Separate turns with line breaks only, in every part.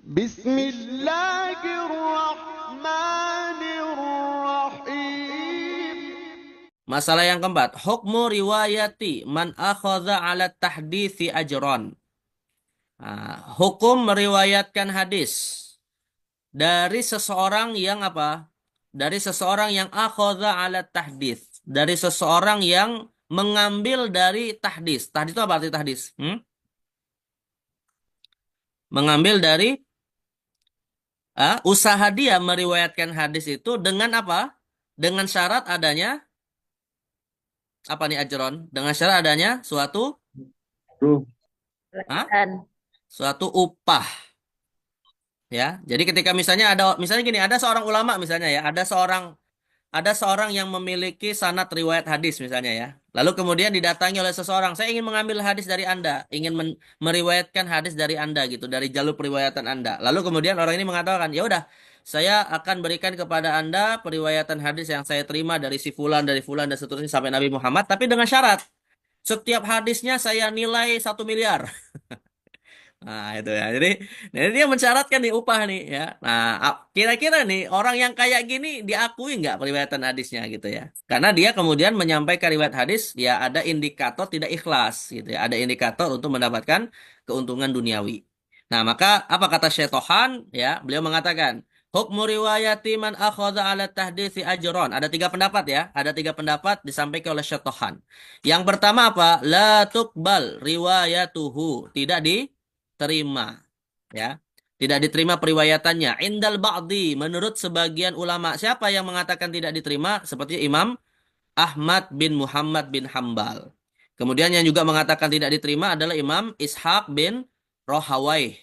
بسم الله الرحمن الرحيم.
Masalah yang keempat, hukmu riwayati man akhadha ala tahdithi ajron. Hukum meriwayatkan hadis dari seseorang yang apa? Dari seseorang yang akhadha ala tahdits. Dari seseorang yang mengambil dari tahdis. Tahdis itu apa arti tahdis? Mengambil dari usaha dia meriwayatkan hadis itu dengan apa? Dengan syarat adanya apa nih ajron? Dengan syarat adanya suatu
Tuh.
ah,
Dan
suatu upah. Ya, jadi ketika misalnya gini, ada seorang ulama misalnya ya, ada seorang yang memiliki sanad riwayat hadis misalnya ya. Lalu kemudian didatangi oleh seseorang, saya ingin mengambil hadis dari Anda, ingin meriwayatkan hadis dari Anda gitu, dari jalur periwayatan Anda. Lalu kemudian orang ini mengatakan, ya udah, saya akan berikan kepada Anda periwayatan hadis yang saya terima dari si fulan dan seterusnya sampai Nabi Muhammad, tapi dengan syarat setiap hadisnya saya nilai 1 miliar. Nah, itu ya. Jadi dia mensyaratkan nih upah nih ya. Nah, kira-kira nih orang yang kayak gini diakui nggak periwayatan hadisnya gitu ya. Karena dia kemudian menyampaikan riwayat hadis, ya ada indikator tidak ikhlas gitu ya. Ada indikator untuk mendapatkan keuntungan duniawi. Nah, maka apa kata Syetohan ya? Beliau mengatakan, hukmu riwayati man akhadha ala tahditsi ajron. Ada 3 pendapat ya. Ada 3 pendapat disampaikan oleh Syetohan. Yang pertama apa? La tuqbal riwayatuhu. Tidak diterima ya, tidak diterima periwayatannya indal ba'di, menurut sebagian ulama. Siapa yang mengatakan tidak diterima? Seperti Imam Ahmad bin Muhammad bin Hambal. Kemudian yang juga mengatakan tidak diterima adalah Imam Ishaq bin Rohawaih,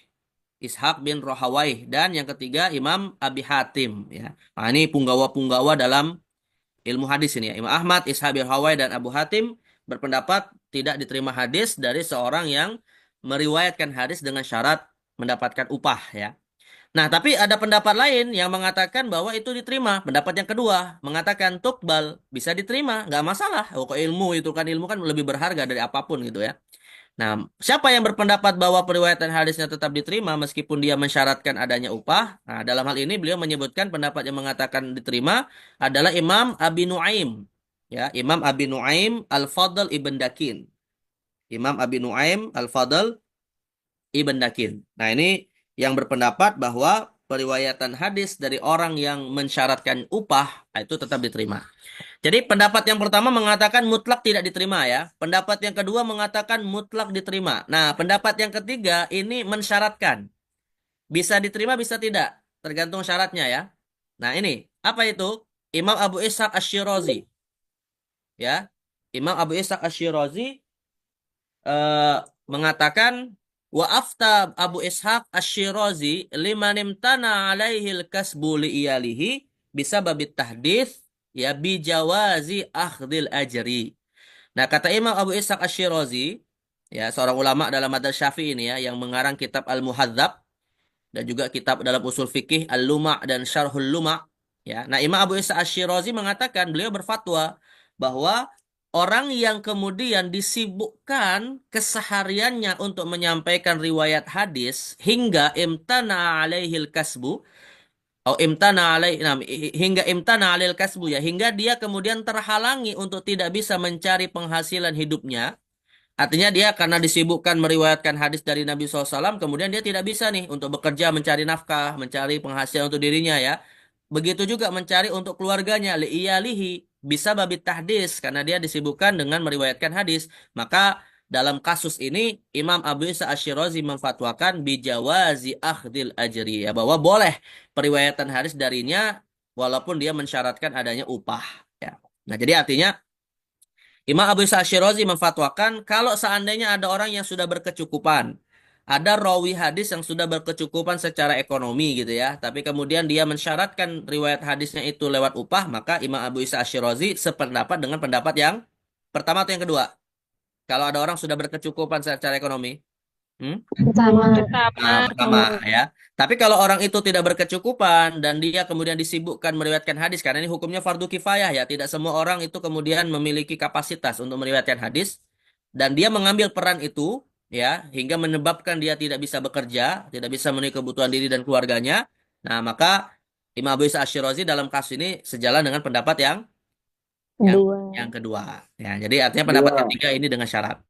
dan yang ketiga Imam Abi Hatim ya. Nah, ini punggawa-punggawa dalam ilmu hadis ini ya. Imam Ahmad, Ishaq bin Rohawaih dan Abu Hatim berpendapat tidak diterima hadis dari seorang yang meriwayatkan hadis dengan syarat mendapatkan upah ya. Nah, tapi ada pendapat lain yang mengatakan bahwa itu diterima. Pendapat yang kedua mengatakan tukbal, bisa diterima, nggak masalah. Oh, kok ilmu kan lebih berharga dari apapun gitu ya. Nah, siapa yang berpendapat bahwa periwayatan hadisnya tetap diterima meskipun dia mensyaratkan adanya upah? Nah, dalam hal ini beliau menyebutkan pendapat yang mengatakan diterima adalah Imam Abi Nuaim. Ya, Imam Abi Nuaim Al-Fadl Ibn Dakin. Imam Abi Nuaim Al-Fadl Ibn Dakin. Nah, ini yang berpendapat bahwa periwayatan hadis dari orang yang mensyaratkan upah itu tetap diterima. Jadi pendapat yang pertama mengatakan mutlak tidak diterima ya. Pendapat yang kedua mengatakan mutlak diterima. Nah, pendapat yang ketiga ini mensyaratkan. Bisa diterima, bisa tidak. Tergantung syaratnya ya. Nah, ini apa itu? Imam Abu Ishaq Ash-Shirazi. Ya. Imam Abu Ishaq Ash-Shirazi mengatakan wa afta Abu Ishaq Ash-Shirazi liman imtana alaihi al-kasbu li iyalihi bisa babit tahdits ya bijawazi akhdil ajri. Nah, kata Imam Abu Ishaq Ash-Shirazi ya, seorang ulama dalam madzhab Syafi'i ini ya, yang mengarang kitab Al-Muhadzab dan juga kitab dalam usul fikih Al-Luma' dan Syarhul Luma' ya. Nah, Imam Abu Ishaq Ash-Shirazi mengatakan, beliau berfatwa bahwa orang yang kemudian disibukkan kesehariannya untuk menyampaikan riwayat hadis hingga imtana alaihil kasbu hingga imtana alaihil kasbu ya, hingga dia kemudian terhalangi untuk tidak bisa mencari penghasilan hidupnya. Artinya dia karena disibukkan meriwayatkan hadis dari Nabi SAW, kemudian dia tidak bisa nih untuk bekerja mencari nafkah, mencari penghasilan untuk dirinya ya. Begitu juga mencari untuk keluarganya, li'iyalihi, bisa babit tahdis, karena dia disibukkan dengan meriwayatkan hadis. Maka dalam kasus ini, Imam Abu Isa Ash-Shirazi memfatwakan bijawazi akhdil ajri, ya, bahwa boleh periwayatan hadis darinya, walaupun dia mensyaratkan adanya upah. Ya. Nah, jadi artinya, Imam Abu Isa Ash-Shirazi memfatwakan kalau seandainya ada orang yang sudah berkecukupan, ada rawi hadis yang sudah berkecukupan secara ekonomi gitu ya, tapi kemudian dia mensyaratkan riwayat hadisnya itu lewat upah, maka Imam Abu Isa Ash-Shirazi sependapat dengan pendapat yang pertama atau yang kedua. Kalau ada orang sudah berkecukupan secara ekonomi,
sama
pertama ya. Tapi kalau orang itu tidak berkecukupan dan dia kemudian disibukkan meriwayatkan hadis, karena ini hukumnya fardu kifayah ya, tidak semua orang itu kemudian memiliki kapasitas untuk meriwayatkan hadis, dan dia mengambil peran itu, ya, hingga menyebabkan dia tidak bisa bekerja, tidak bisa memenuhi kebutuhan diri dan keluarganya. Nah, maka Imam Abu Isa Asy'irazi dalam kasus ini sejalan dengan pendapat yang
Dua.
yang kedua. Ya, jadi artinya pendapat
Dua.
ketiga ini dengan syarat.